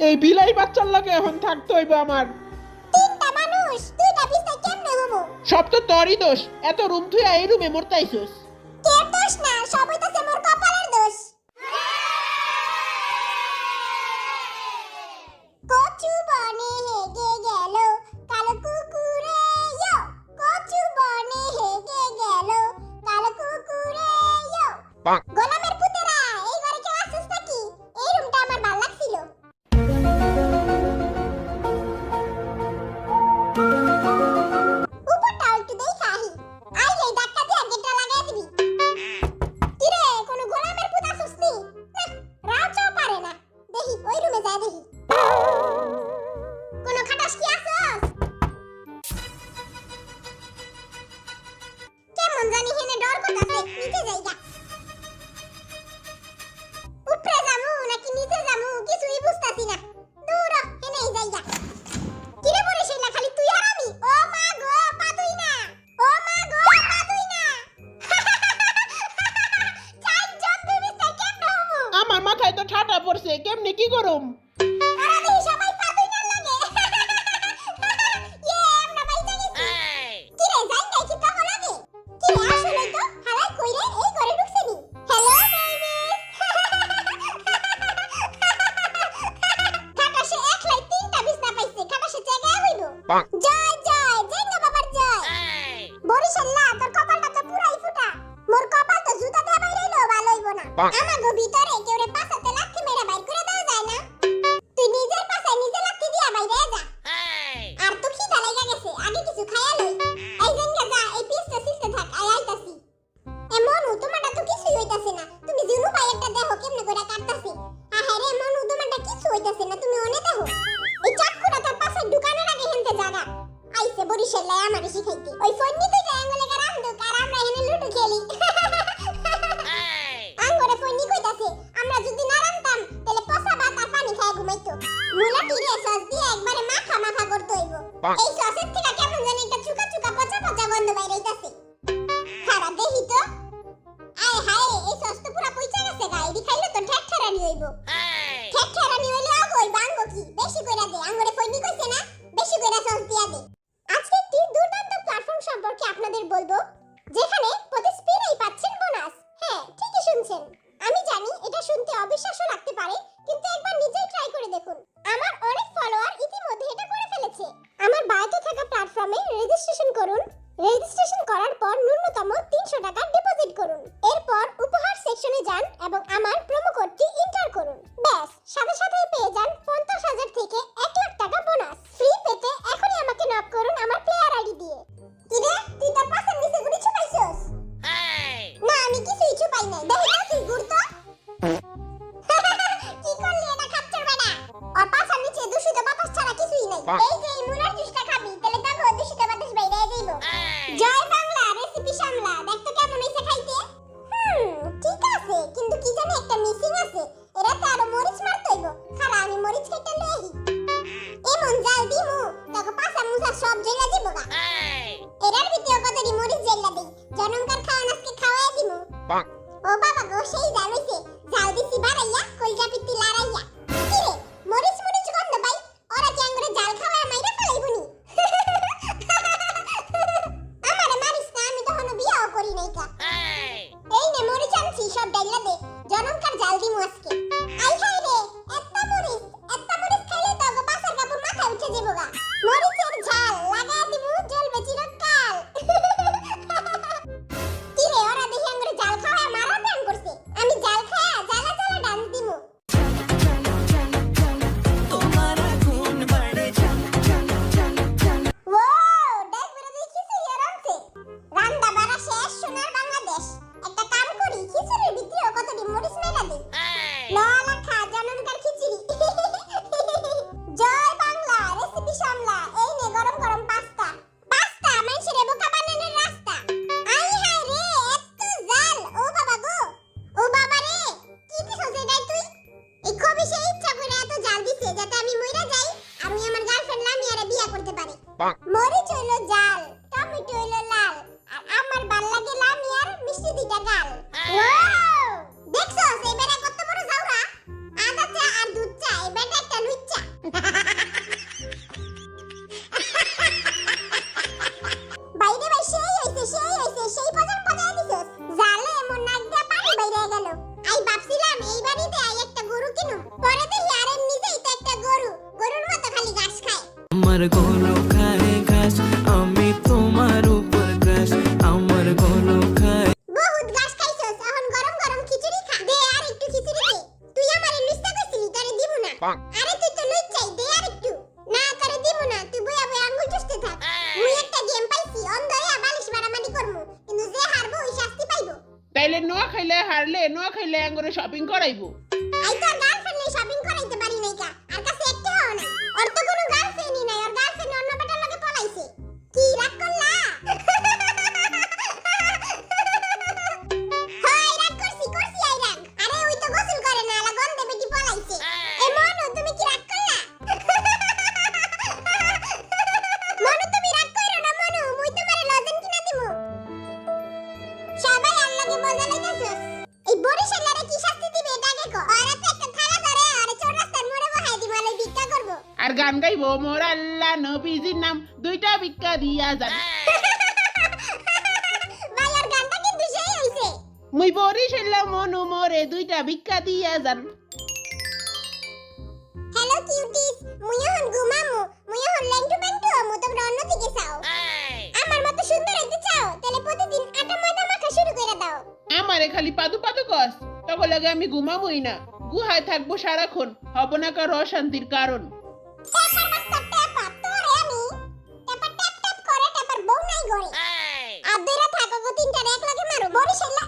এই বিলাই বাচ্চার লাগে এখন থাকতে হইবে আমার। তিনটা মানুষ দুইটা বিছানায় কেমনে ঘুমো? সব তো তোরই দোষ, এত রুম থুইয়া এই রুমে মরতাইছস। কে দোষ না, সব হইতাছে মোর কপালের দোষ। কচু বনে হেগে গেল কালো কুকুরে ইয়ো, কচু বনে হেগে গেল কালো কুকুরে ইয়ো। গোলামের পুতেরা, এই ঘরে কেউ আছিস নাকি? এই রুমটা আমার ভালো লাগছিল। উপরটা একটু দেখা আহি, আইলেই ধাক্কা দিয়ে গেটটা লাগাই দিবি। কিরে, কোনো গোলামের পুত আছিস নি? রাউচাও পারে না, দেখি ওই রুমে যাই দেখি। কোনো খাটাস কি আছস? কেমন জানি হেনে ডর করতাছে, নিচে যাইগা। উপরে যামু নাকি নিচে যামু কিছুই বুঝতাছি না। দূর হ, হেনেই যাইগা। কিরে বলে সেইলা খালি তুই আর আমি? ও মা গো, পাদুই না। ও মা গো, পাদুই না। চাই জব্দ বিস্তার কেমনে হমু? আমার মাথায় তো ঠাটা পড়ছে, কেমনে কি করুম? আরে দেখি সবাই পাদুই না লাগে। ইয়ে, আমরা বাইজা গেছি। কিরে, যাই কি তো লাগে? কিরে, আসলে তো হালাই কইরে এই ঘরে ঢুকছে নি। Hello baby. খাটাসে একলাই তিনটা বিছনা পাইছে, খাটাসে জায়গা হইব। জয় জয়, জেঙ্গা বাবার জয়। বরিশাল্লা, তোর কপালটা তো পুরাই ফুটা। মোর কপাল তো জুতা দিয়ে বাইরেইলো ভালো হইব না। আমাগো ভিতরে কেউরে পাছাতে লাথি মেরে বাইর করে দেওয়া যায় না? তুই নিজের পাছায় নিজে লাথি দিয়া বাইরে যা। আর তো খিদা লাগা গেছে, আগে কিছু খাইয়া লই। এই জেঙ্গা যা, এই পিসটা সিলতে থাক, আইতাছি। মনু, তোমারটা তো কিছুই হইতাছে না। তুমি জিনু ভাইয়েরটা দেখো কেমনে করে কাটতাছে। আহারে মনু, তোমারটা কিছু হইতাছে না, তুমি ওনে দেখো। এই চাকুটা তার পাশে ঢুকানোর আগে হেনতে জাগা। আইছে বরিশালে আমারে শিখাইতে। ওই ফোননি দুইটা আঙ্গুলে গা রামদুক আর আমরা হেনে লুডু খেলি। আঙ্গুরে ফোননি কইতাছে, আমরা যদি না রামতাম তাহলে পচা ভাত আর পানি খায় ঘুমাইতো। মুলা টিরে সস দিয়ে একবারে মাখা মাখা করতে হইব। এই সসের থেকে কেমন জানি একটা চুকা চুকা পচা পচা গন্ধ বাইরে হইতাছে। খারাপ দেখি তো। আয় হায়, এই সস তো পুরা পচা গেছে গা, এডি খাইলে তো ঠেকঠেরানি হইব। ঠেকঠেরানি হইলে আগই বাঙ্গো কি, বেশি কইরা দে। আঙ্গুরে ফোননি কইছে না, বেশি কইরা সস দিয়া দে। আজকে একটি দুর্দান্ত প্ল্যাটফর্ম সম্পর্কে আপনাদের বলবো, যেখানে প্রতি স্পিনেই পাচ্ছেন বোনাস। হ্যাঁ, ঠিকই শুনছেন। আমি জানি এটা শুনতে অবিশ্বাস্য লাগতে পারে, কিন্তু একবার নিজেই ট্রাই করে দেখুন। আমার অনেক ফলোয়ার ইতিমধ্যে এটা করে ফেলেছে। আমার বায়োতে থাকা প্ল্যাটফর্মে রেজিস্ট্রেশন করুন। রেজিস্ট্রেশন করার পর ন্যূনতম 300 টাকা ডিপোজিট করুন। এরপর উপহার সেকশনে যান এবং আমার প্রোমো কোডটি এন্টার করুন। ব্যাস, সাথে সাথেই পেয়ে যান 50,000 থেকে 1 লাখ টাকা বোনাস। ফ্রি পেতে এখনই আমাকে নক করুন আমার প্লেয়ার আইডি দিয়ে। কিরে, তুই তোর পাশের নিচে গুড়ি ছুপাইছস? না, আমি কিছুই ছুপাই নাই। দেখি না তুই গুড়তো। কি করলি এটা খাচ্চর বেটা? ওর পাশের নিচে দূষিত বাতাস ছাড়া কিছুই নাই। এই যে এই মুলার জুসটা খাবি, তাহলে দেখো দূষিত বাতাস বাইরে যাইবো। জয় বাংলা, রেসিপি সামলা। দেখতো কেমন হইছে খাইতে? ঠিক আছে, কিন্তু কি জানি একটা মিসিং আছে। এরাতে আরো মরিচ মারতে হইব। খারা, আমি মরিচ কেটে লই। এমন জাল দিমু তোকে পাছা মুছা সব জেলা দিব গা। এরার ভিতরে কতটি মরিচ জেলা দেই, জনমকার খাওয়ান আজকে খাওয়াই দিমু। ও বাবা গো, সেই জাল হইছে। জাল দিছি বাড়াইয়া, কলজা পিত্তি লাড়াইয়া। কিরে, মরিচ মরিচ গন্ধ পাই, ওরা কি আঙ্গুরে জাল খাওয়ায় মাইরা ফেলাইবনি? আমারে মারিস না, আমি তখনো বিয়াও করি নাই কা। এই নে মরিচ আনছি, সব ডাইলা দে, জনমকার জাল দিমু আজকে। আই হাই রে, এত্তা মরিচ খাইলে তো গো পাছার কাপড় মাথায় উঠে যাবো গা। মরিচের ঝাল লাগা দিমু, জ্বলবে চিরকাল। কিরে, ওরা দেখি আঙ্গুরে জাল খাওয়ায় মারা প্ল্যান করছে। আমি জাল খায়া জ্বালা জ্বালা ডান্স দিমু। আমার গলো খায় ঘাস আমি তোমার উপর ক্রাশ আমার গলো খায় বহুত ঘাস খাইছস এখন গরম গরম খিচুড়ি খা দে আর একটু খিচুড়ি দে তুই আমারে লুচটা কইছিলি তোরে দিব না আরে তুই তো লুচ চাই দে আর একটু না তোরে দিব না তুই বইয়া বইয়া আঙ্গুল চুষতে থাক মুই একটা গেম পাইছি অন্ধ হইয়া বালিশ মারামারি করমু কিন্তু যে হারবো ওই শাস্তি পাইবো তাইলে নোয়া খাইলে হারলে নোয়া খাইলে আঙ্গুরে শপিং করাইবো আই তোর গার্লফ্রেন্ড নাই শপিং করাইতে পারি নাই কা আর কাছে একটা হও না ওর তো কোনো গার্লফ্রেন্ডই নাই ওর গার্লফ্রেন্ড অন্য বেটার লগে পলাইছে কি রাগ করলা হয় রাগ করছি আই রাগ আরে ওই তো গোসল করে না আলা গন্ধে বেটি পলাইছে এ মনু তুমি কি রাগ করলা মনু তুমি রাগ কইরো না মনু মুই তোমারে লজেন কিনা দিমু সবাই আল্লাহকে মজা লাইতাছস এই বরিশালারে কি শাস্তি দিবে এটা আগে কো আর তো একটা থালা ধরে আর চৌরাস্তার মোড়ে বহাই দিমু আলে ভিক্ষা করব আর গান গাইবো মোর আল্লাহ নবীজির নাম দুইটা ভিক্ষা দিয়া যান ভাই আর গানটা কিন্তু সেই হইছে মুই বরিশালা মনু মোরে দুইটা ভিক্ষা দিয়া যান হ্যালো কিউটিস মুই এখন ঘুমামু মুই এখন লেন্টু বেন্টু আমু তোমরা অন্যদিকে চাও আমার মতো সুন্দর হইতে চাও তাহলে প্রতিদিন আটা ময়দা মাখা শুরু করে দাও আমারে খালি পাদু পাদু কস তখন লাগে আমি ঘুমাবই না গুহায় থাকবো সারাক্ষণ হব না কার অশান্তির কারণ টেপার মাস্টার টেপার তোরে আমি টেপার ট্যাপ ট্যাপ করে টেপার বউ নাই গড়ে আর দুইরা থাকো গো তিনটারে এক লগে মারো বরিশালা